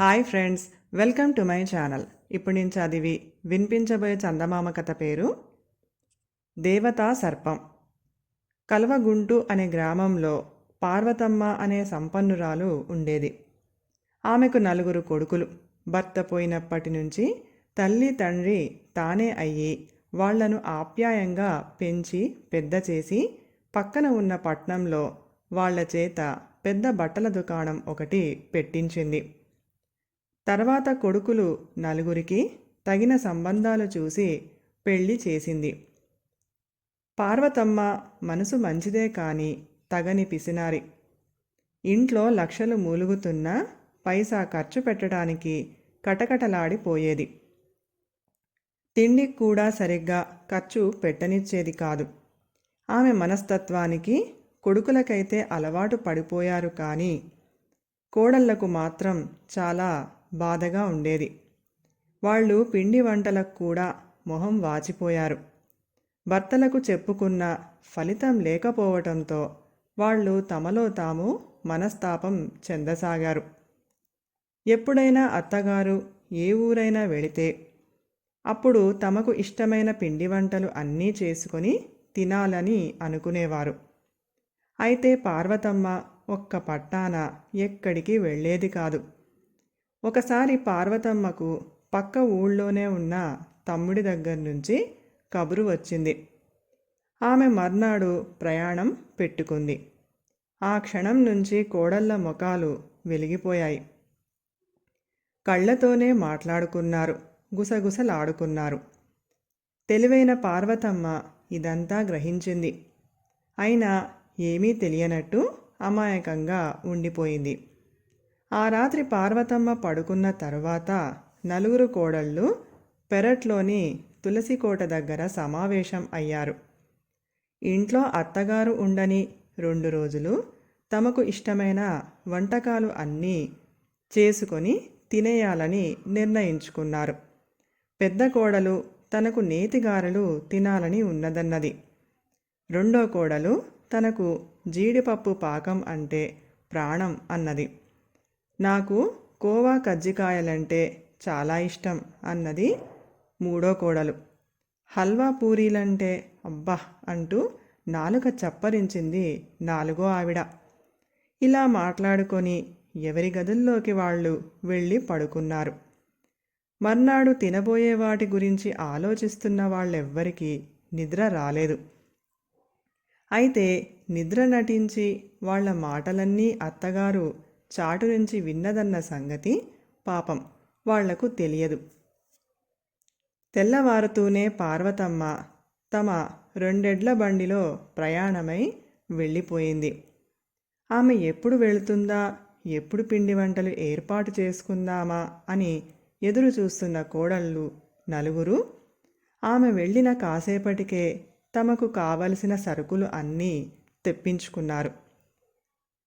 Hi friends, welcome to my channel. ఇప్పుడు నేను చదివి వినిపించబోయే చందమామ కథ పేరు దేవతా సర్పం. కల్వగుంటు అనే గ్రామంలో పార్వతమ్మ అనే సంపన్నురాలు ఉండేది. ఆమెకు 4 కొడుకులు. భర్త పోయినప్పటి నుంచి తల్లి తండ్రి తానే అయ్యి వాళ్లను ఆప్యాయంగా పెంచి పెద్ద చేసి పక్కన ఉన్న పట్నంలో వాళ్ల చేత పెద్ద బట్టల దుకాణం ఒకటి పెట్టించింది. తర్వాత కొడుకులు 4కి తగిన సంబంధాలు చూసి పెళ్లి చేసింది. పార్వతమ్మ మనసు మంచిదే కాని తగని పిసినారి. ఇంట్లో లక్షలు మూలుగుతున్నా పైసా ఖర్చు పెట్టడానికి కటకటలాడిపోయేది. తిండికి కూడా సరిగ్గా ఖర్చు పెట్టనిచ్చేది కాదు. ఆమె మనస్తత్వానికి కొడుకులకైతే అలవాటు పడిపోయారు కానీ కోడళ్లకు మాత్రం చాలా బాధగా ఉండేది. వాళ్ళు పిండి వంటలకు కూడా మొహం వాచిపోయారు. భర్తలకు చెప్పుకున్న ఫలితం లేకపోవటంతో వాళ్ళు తమలో తాము మనస్తాపం చెందసాగారు. ఎప్పుడైనా అత్తగారు ఏ ఊరైనా వెళితే అప్పుడు తమకు ఇష్టమైన పిండి వంటలు అన్నీ చేసుకొని తినాలని అనుకునేవారు. అయితే పార్వతమ్మ ఒక్క పట్టాన ఎక్కడికి వెళ్ళేది కాదు. ఒకసారి పార్వతమ్మకు పక్క ఊళ్ళోనే ఉన్న తమ్ముడి దగ్గర నుంచి కబురు వచ్చింది. ఆమె మర్నాడు ప్రయాణం పెట్టుకుంది. ఆ క్షణం నుంచి కోడళ్ళ ముఖాలు వెలిగిపోయాయి. కళ్ళతోనే మాట్లాడుకున్నారు, గుసగుసలాడుకున్నారు. తెలివైన పార్వతమ్మ ఇదంతా గ్రహించింది. అయినా ఏమీ తెలియనట్టు అమాయకంగా ఉండిపోయింది. ఆ రాత్రి పార్వతమ్మ పడుకున్న తరువాత 4 కోడళ్ళు పెరట్లోని తులసికోట దగ్గర సమావేశం అయ్యారు. ఇంట్లో అత్తగారు ఉండని 2 రోజులు తమకు ఇష్టమైన వంటకాలు అన్నీ చేసుకొని తినేయాలని నిర్ణయించుకున్నారు. పెద్ద కోడలు తనకు నేతిగారెలు తినాలని ఉన్నదన్నది. రెండో కోడలు తనకు జీడిపప్పు పాకం అంటే ప్రాణం అన్నది. నాకు కోవా కజ్జికాయలంటే చాలా ఇష్టం అన్నది మూడో కోడలు. హల్వా పూరీలంటే అబ్బా అంటూ నాలుక చప్పరించింది 4వ ఆవిడ. ఇలా మాట్లాడుకొని ఎవరి గదుల్లోకి వాళ్ళు వెళ్ళి పడుకున్నారు. మర్నాడు తినబోయే వాటి గురించి ఆలోచిస్తున్న వాళ్ళెవ్వరికీ నిద్ర రాలేదు. అయితే నిద్ర నటించి వాళ్ల మాటలన్నీ అత్తగారు చాటు నుంచి విన్నదన్న సంగతి పాపం వాళ్లకు తెలియదు. తెల్లవారుతూనే పార్వతమ్మ తమ 2 ఎడ్ల బండిలో ప్రయాణమై వెళ్ళిపోయింది. ఆమె ఎప్పుడు వెళుతుందా, ఎప్పుడు పిండి వంటలు ఏర్పాటు చేసుకుందామా అని ఎదురు చూస్తున్న కోడళ్ళు 4 ఆమె వెళ్ళిన కాసేపటికే తమకు కావలసిన సరుకులు అన్నీ తెప్పించుకున్నారు.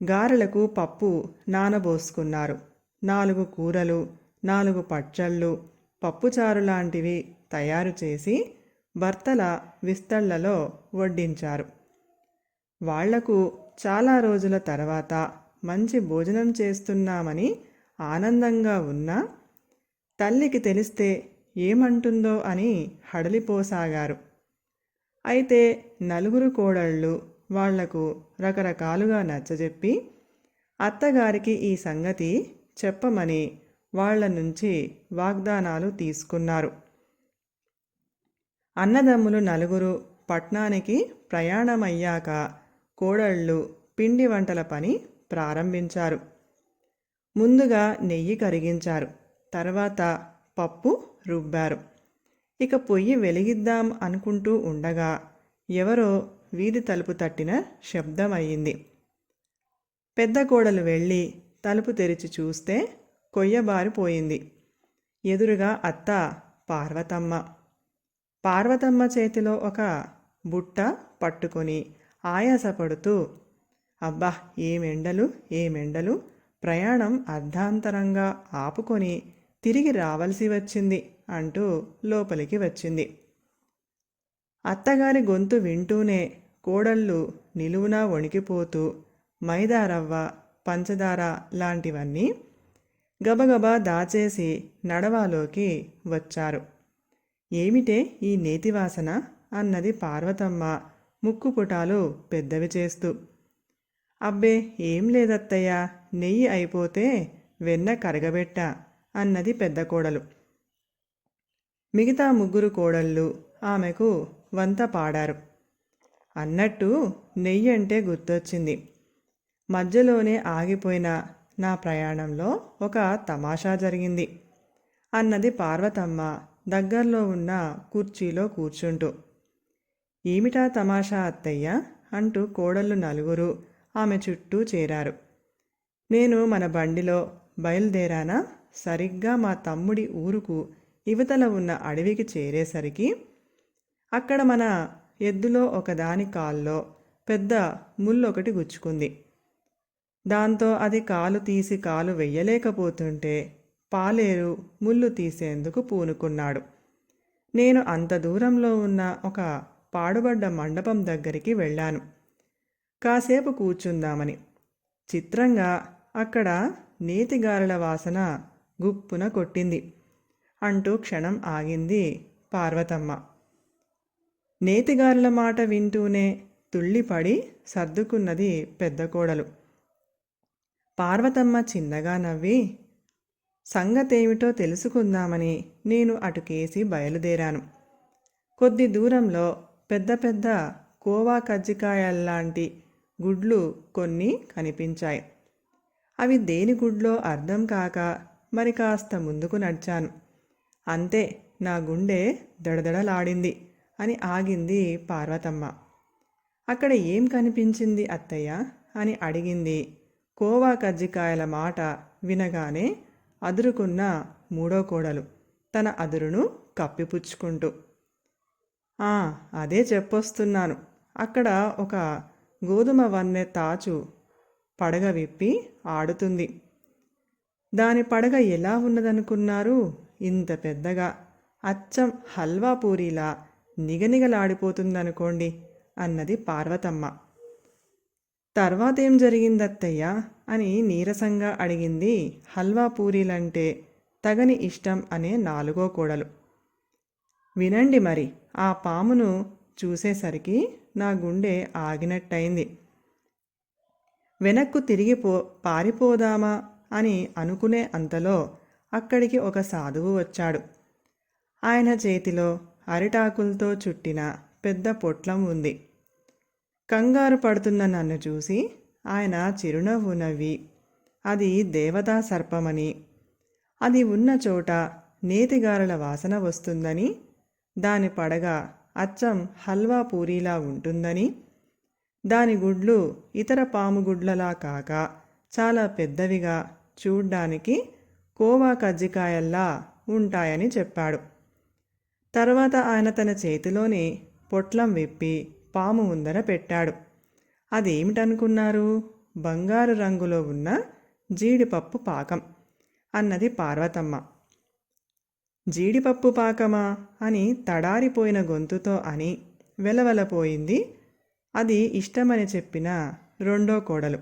గారెలకు పప్పు నానబోసుకున్నారు. 4 కూరలు, 4 పచ్చళ్ళు, పప్పుచారు లాంటివి తయారు చేసి భర్తల విస్తళ్లలో వడ్డించారు. వాళ్లకు చాలా రోజుల తర్వాత మంచి భోజనం చేస్తున్నామని ఆనందంగా ఉన్నా తల్లికి తెలిస్తే ఏమంటుందో అని హడలిపోసాగారు. అయితే 4 కోడళ్ళు వాళ్లకు రకరకాలుగా నచ్చజెప్పి అత్తగారికి ఈ సంగతి చెప్పమని వాళ్ల నుంచి వాగ్దానాలు తీసుకున్నారు. అన్నదమ్ములు 4 పట్నానికి ప్రయాణమయ్యాక కోడళ్ళు పిండి వంటల పని ప్రారంభించారు. ముందుగా నెయ్యి కరిగించారు. తర్వాత పప్పు రుబ్బారు. ఇక పొయ్యి వెలిగిద్దాం అనుకుంటూ ఉండగా ఎవరో వీధి తలుపు తట్టిన శబ్దమయ్యింది. పెద్ద కోడలు వెళ్ళి తలుపు తెరిచి చూస్తే కొయ్యబారిపోయింది. ఎదురుగా అత్త పార్వతమ్మ. పార్వతమ్మ చేతిలో ఒక బుట్ట పట్టుకొని ఆయాసపడుతూ, అబ్బా ఏమెండలు ఏమెండలు, ప్రయాణం అర్ధాంతరంగా ఆపుకొని తిరిగి రావలసి వచ్చింది అంటూ లోపలికి వచ్చింది. అత్తగారి గొంతు వింటూనే కోడళ్ళు నిలువునా వణికిపోతూ మైదా రవ్వ, పంచదార లాంటివన్నీ గబగబా దాచేసి నడవాలోకి వచ్చారు. ఏమిటే ఈ నేతివాసన అన్నది పార్వతమ్మ ముక్కుపుటాలు పెద్దవి చేస్తూ. అబ్బే ఏం లేదత్తయ్యా, నెయ్యి అయిపోతే వెన్న కరగబెట్టా అన్నది పెద్ద కోడలు. మిగతా ముగ్గురు కోడళ్ళు ఆమెకు వంత పాడారు. అన్నట్టు నెయ్యి అంటే గుర్తొచ్చింది. మధ్యలోనే ఆగిపోయిన నా ప్రయాణంలో ఒక తమాషా జరిగింది అన్నది పార్వతమ్మ దగ్గరలో ఉన్న కుర్చీలో కూర్చుంటూ. ఏమిటా తమాషా అత్తయ్య అంటూ కోడళ్ళు నలుగురు ఆమె చుట్టూ చేరారు. నేను మన బండిలో బయలుదేరానా, సరిగ్గా మా తమ్ముడి ఊరుకు ఇవతల ఉన్న అడవికి చేరేసరికి అక్కడ మన ఎద్దులో ఒకదాని కాల్లో పెద్ద ముల్లొకటి గుచ్చుకుంది. దాంతో అది కాలు తీసి కాలు వెయ్యలేకపోతుంటే పాలేరు ముళ్ళు తీసేందుకు పూనుకున్నాడు. నేను అంత దూరంలో ఉన్న ఒక పాడుబడ్డ మండపం దగ్గరికి వెళ్ళాను, కాసేపు కూర్చుందామని. చిత్రంగా అక్కడ నేతిగారెల వాసన గుప్పున కొట్టింది అంటూ క్షణం ఆగింది పార్వతమ్మ. నేతిగారెల మాట వింటూనే తుళ్ళిపడి సర్దుకున్నది పెద్ద కోడలు. పార్వతమ్మ చిన్నగా నవ్వి, సంగతేమిటో తెలుసుకుందామని నేను అటుకేసి బయలుదేరాను. కొద్ది దూరంలో పెద్ద పెద్ద కోవా కజ్జికాయల్లాంటి గుడ్లు కొన్ని కనిపించాయి. అవి దేని గుడ్లో అర్థం కాక మరి కాస్త ముందుకు నడిచాను. అంతే, నా గుండె దడదడలాడింది అని ఆగింది పార్వతమ్మ. అక్కడ ఏం కనిపించింది అత్తయ్య అని అడిగింది కోవా కజ్జికాయల మాట వినగానే అదురుకున్న మూడో కోడలు తన అదురును కప్పిపుచ్చుకుంటూ. అదే చెప్పొస్తున్నాను. అక్కడ ఒక గోధుమ వన్నె తాచు పడగ విప్పి ఆడుతుంది. దాని పడగ ఎలా ఉన్నదనుకున్నారు? ఇంత పెద్దగా, అచ్చం హల్వా పూరీలా నిగనిగలాడిపోతుందనుకోండి అన్నది పార్వతమ్మ. తర్వాతేం జరిగిందత్తయ్యా అని నీరసంగా అడిగింది హల్వా పూరీలంటే తగని ఇష్టం అనే నాలుగో కోడలు. వినండి మరి. ఆ పామును చూసేసరికి నా గుండె ఆగినట్టయింది. వెనక్కు తిరిగి పారిపోదామా అని అనుకునే అంతలో అక్కడికి ఒక సాధువు వచ్చాడు. ఆయన చేతిలో అరిటాకులతో చుట్టిన పెద్ద పొట్లం ఉంది. కంగారు పడుతున్న నన్ను చూసి ఆయన చిరునవ్వు నవ్వి, అది దేవతా సర్పమని, అది ఉన్న చోట నేతిగారెల వాసన వస్తుందని, దాని పడగ అచ్చం హల్వా పూరీలా ఉంటుందని, దాని గుడ్లు ఇతర పాము గుడ్లలా కాక చాలా పెద్దవిగా చూడ్డానికి కోవా కజ్జికాయల్లా ఉంటాయని చెప్పాడు. తర్వాత ఆయన తన చేతిలోని పొట్లం విప్పి పాము ముందర పెట్టాడు. అదేమిటనుకున్నారు? బంగారు రంగులో ఉన్న జీడిపప్పు పాకం అన్నది పార్వతమ్మ. జీడిపప్పు పాకమా అని తడారిపోయిన గొంతుతో అని వెలవెలపోయింది అది ఇష్టమని చెప్పిన రెండో కోడలు.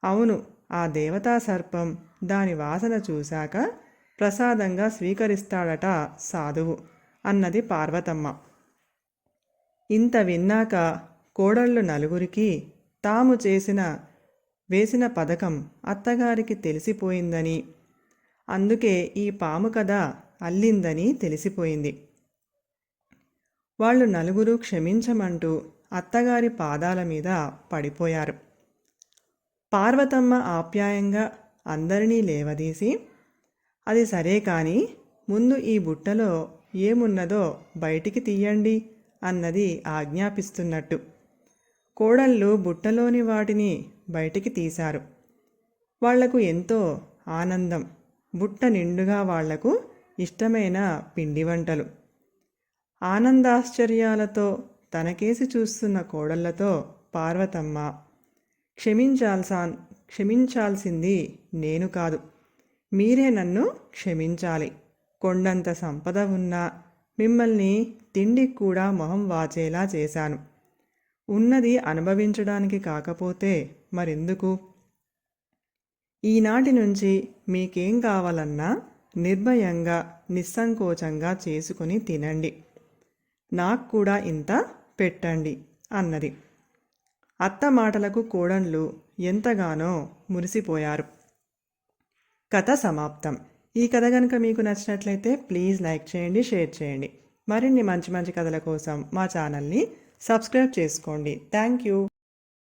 అవును, ఆ దేవతా సర్పం దాని వాసన చూశాక ప్రసాదంగా స్వీకరిస్తాడట సాధువు అన్నది పార్వతమ్మ. ఇంత విన్నాక కోడళ్ళు నలుగురికి తాము వేసిన పథకం అత్తగారికి తెలిసిపోయిందని, అందుకే ఈ పాము కథ అల్లిందని తెలిసిపోయింది. వాళ్ళు నలుగురు క్షమించమంటూ అత్తగారి పాదాల మీద పడిపోయారు. పార్వతమ్మ ఆప్యాయంగా అందరినీ లేవదీసి, అది సరే కానీ ముందు ఈ బుట్టలో ఏమున్నదో బయటికి తీయండి అన్నది ఆజ్ఞాపిస్తున్నట్టు. కోడళ్ళు బుట్టలోని వాటిని బయటికి తీశారు. వాళ్లకు ఎంతో ఆనందం. బుట్ట నిండుగా వాళ్లకు ఇష్టమైన పిండి వంటలు. ఆనందాశ్చర్యాలతో తనకేసి చూస్తున్న కోడళ్లతో పార్వతమ్మ, క్షమించాల్సింది నేను కాదు, మీరే నన్ను క్షమించాలి. కొండంత సంపద ఉన్నా మిమ్మల్ని తిండికి కూడా మొహం వాచేలా చేశాను. ఉన్నది అనుభవించడానికి కాకపోతే మరెందుకు? ఈనాటి నుంచి మీకేం కావాలన్నా నిర్భయంగా నిస్సంకోచంగా చేసుకుని తినండి. నాకు కూడా ఇంత పెట్టండి అన్నది. అత్త మాటలకు కోడన్లు ఎంతగానో మురిసిపోయారు. కథ సమాప్తం. ఈ కథ కనుక మీకు నచ్చినట్లయితే ప్లీజ్ లైక్ చేయండి, షేర్ చేయండి. మరిన్ని మంచి మంచి కథల కోసం మా ఛానల్ని సబ్స్క్రైబ్ చేసుకోండి. Thank you.